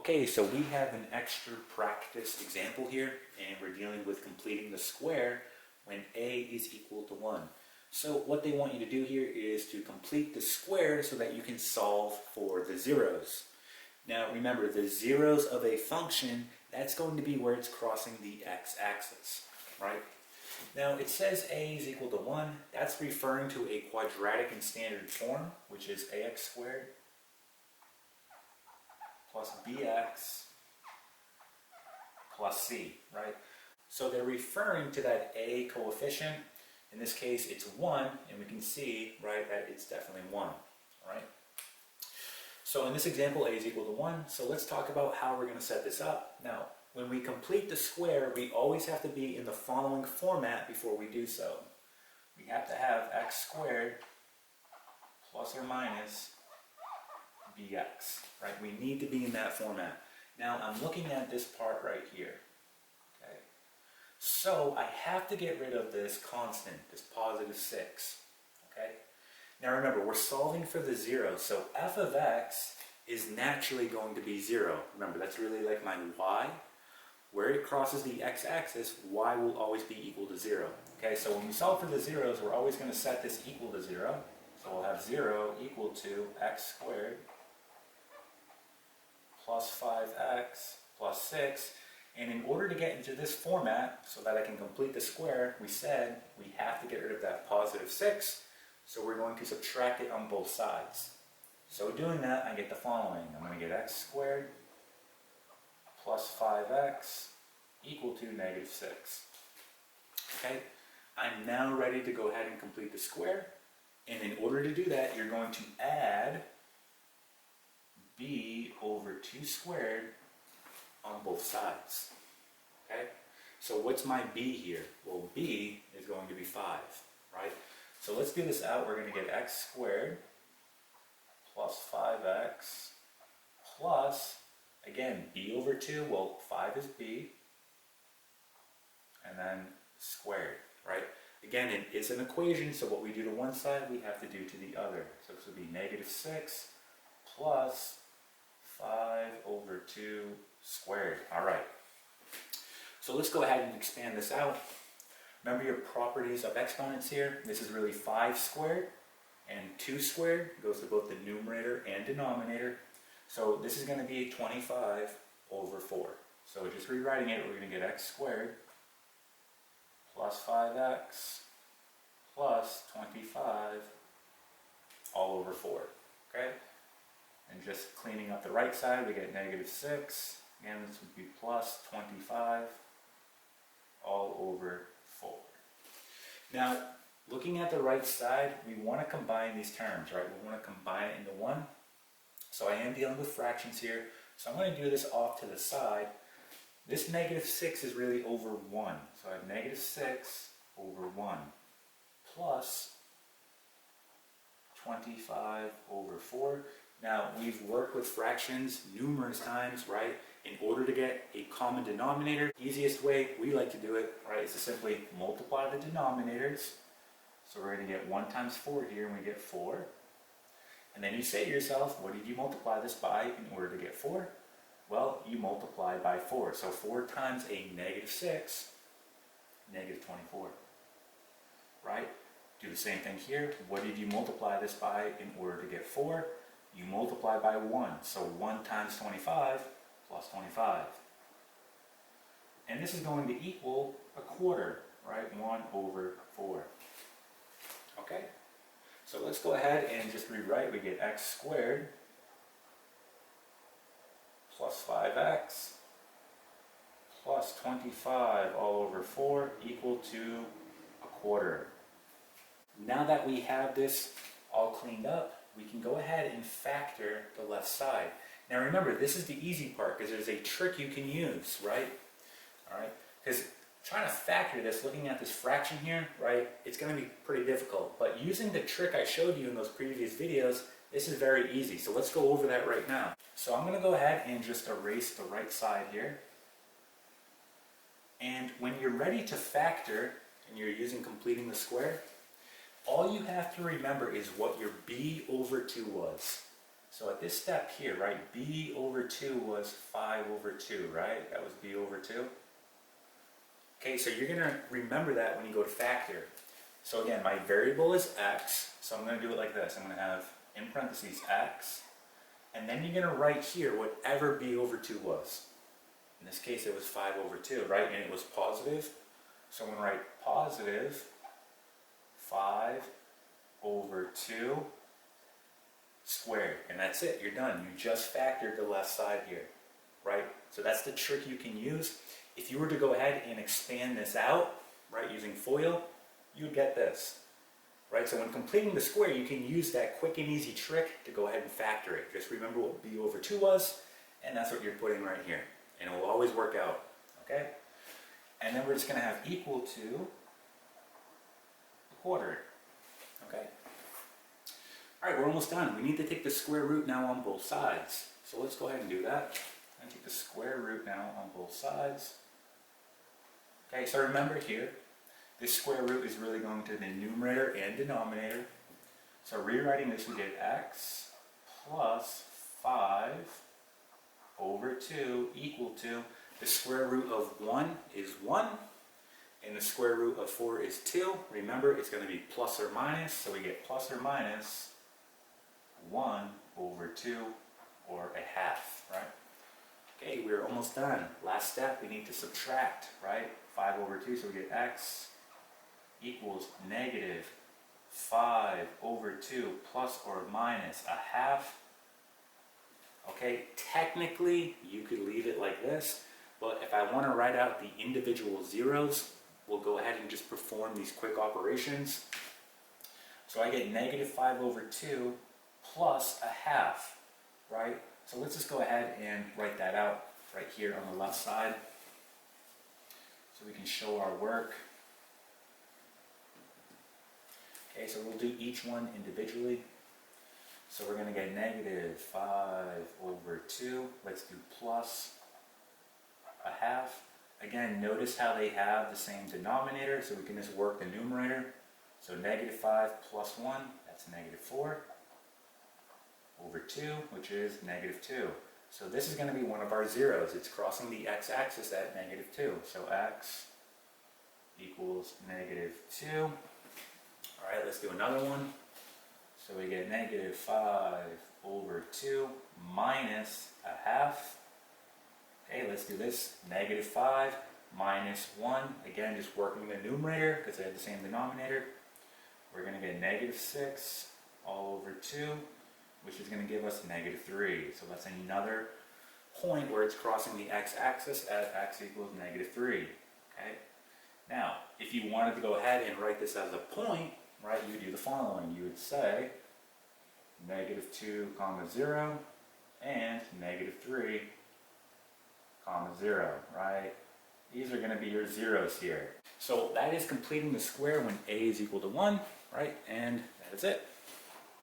Okay, so we have an extra practice example here, and we're dealing with completing the square when a is equal to 1. So what they want you to do here is to complete the square so that you can solve for the zeros. Now remember, the zeros of a function, that's going to be where it's crossing the x-axis, right? Now it says a is equal to 1. That's referring to a quadratic in standard form, which is ax squared plus bx plus c, right? So they're referring to that a coefficient. In this case, it's 1, and we can see, right, that it's definitely 1, right? So in this example, a is equal to 1. So let's talk about how we're going to set this up. Now, when we complete the square, we always have to be in the following format before we do so. We have to have x squared plus or minus bx, right? We need to be in that format. Now, I'm looking at this part right here. Okay? So I have to get rid of this constant, this positive 6. Okay? Now remember, we're solving for the 0, so f of x is naturally going to be 0. Remember, that's really like my y. Where it crosses the x-axis, y will always be equal to 0. Okay, so when we solve for the zeros, we're always going to set this equal to 0. So we'll have 0 equal to x squared plus 5x plus 6. And in order to get into this format, so that I can complete the square, we said we have to get rid of that positive 6. So we're going to subtract it on both sides. So doing that, I get the following. I'm going to get x squared plus 5x equal to negative 6. Okay, I'm now ready to go ahead and complete the square. And in order to do that, you're going to add b over 2 squared on both sides. Okay, so what's my b here? Well, b is going to be 5, right? So let's do this out. We're going to get x squared plus 5x plus, again, b over 2. Well, 5 is b, and then squared, right? Again, it is an equation, so what we do to one side, we have to do to the other. So this would be negative 6 plus 5 over 2 squared. All right. So let's go ahead and expand this out. Remember your properties of exponents here. This is really 5 squared, and 2 squared goes to both the numerator and denominator. So this is going to be 25 over 4. So just rewriting it, we're going to get x squared plus 5x plus 25 all over 4. Okay? And just cleaning up the right side, we get negative 6. Again, this would be plus 25 all over 4. Now, looking at the right side, we want to combine these terms, right? We want to combine it into 1. So I am dealing with fractions here. So I'm going to do this off to the side. This negative 6 is really over 1. So I have negative 6 over 1 plus 25 over 4. Now, we've worked with fractions numerous times, right? In order to get a common denominator, easiest way we like to do it, right, is to simply multiply the denominators. So we're going to get 1 times 4 here, and we get 4. And then you say to yourself, what did you multiply this by in order to get 4? Well, you multiply by 4. So 4 times a negative 6, negative 24, right? Do the same thing here. What did you multiply this by in order to get 4? You multiply by 1. So 1 times 25 plus 25. And this is going to equal a quarter, right? 1 over 4. Okay? So let's go ahead and just rewrite. We get x squared plus 5x plus 25 all over 4 equal to a quarter. Now that we have this all cleaned up, we can go ahead and factor the left side. Now remember, this is the easy part because there's a trick you can use, right? All right, because trying to factor this, looking at this fraction here, right, it's going to be pretty difficult. But using the trick I showed you in those previous videos, this is very easy. So let's go over that right now. So I'm going to go ahead and just erase the right side here. And when you're ready to factor, and you're using completing the square, all you have to remember is what your b over 2 was. So at this step here, right, b over 2 was 5 over 2, right? That was b over 2. Okay, so you're going to remember that when you go to factor. So again, my variable is x, so I'm going to do it like this. I'm going to have in parentheses x, and then you're going to write here whatever b over 2 was. In this case, it was 5 over 2, right? And it was positive. So I'm going to write positive 5 over 2 squared. And that's it. You're done. You just factored the left side here, right? So that's the trick you can use. If you were to go ahead and expand this out, right, using FOIL, you'd get this, right? So when completing the square, you can use that quick and easy trick to go ahead and factor it. Just remember what b over 2 was, and that's what you're putting right here. And it will always work out, okay? And then we're just going to have equal to a quarter, okay? All right, we're almost done. We need to take the square root now on both sides. So let's go ahead and do that. I'm going to take the square root now on both sides. Okay, so remember here, this square root is really going to the numerator and denominator. So rewriting this, we did x plus 5 over 2 equal to, the square root of 1 is 1, and the square root of 4 is 2. Remember, it's going to be plus or minus, so we get plus or minus 1 over 2, or a half, right? Okay, we're almost done. Last step, we need to subtract, right? 5 over 2, so we get x equals negative 5 over 2 plus or minus a half. Okay, technically you could leave it like this, but if I want to write out the individual zeros, we'll go ahead and just perform these quick operations. So I get negative 5 over 2 plus a half, right? So let's just go ahead and write that out right here on the left side so we can show our work. Okay, so we'll do each one individually. So we're going to get negative 5 over 2. Let's do plus a half. Again, notice how they have the same denominator, so we can just work the numerator. So negative 5 plus 1, that's negative 4 over 2, which is negative 2. So this is going to be one of our zeros. It's crossing the x-axis at negative 2. So x equals negative 2. All right, let's do another one. So we get negative 5 over 2 minus a half. Okay, let's do this. Negative 5 minus 1. Again, just working the numerator because they have the same denominator. We're going to get negative 6 all over 2, which is going to give us negative 3. So that's another point where it's crossing the x-axis at x equals negative 3. Okay. Now, if you wanted to go ahead and write this as a point, right, you would do the following. You would say negative 2 comma 0 and negative 3 comma 0, right? These are going to be your zeros here. So that is completing the square when a is equal to 1, right? And that is it.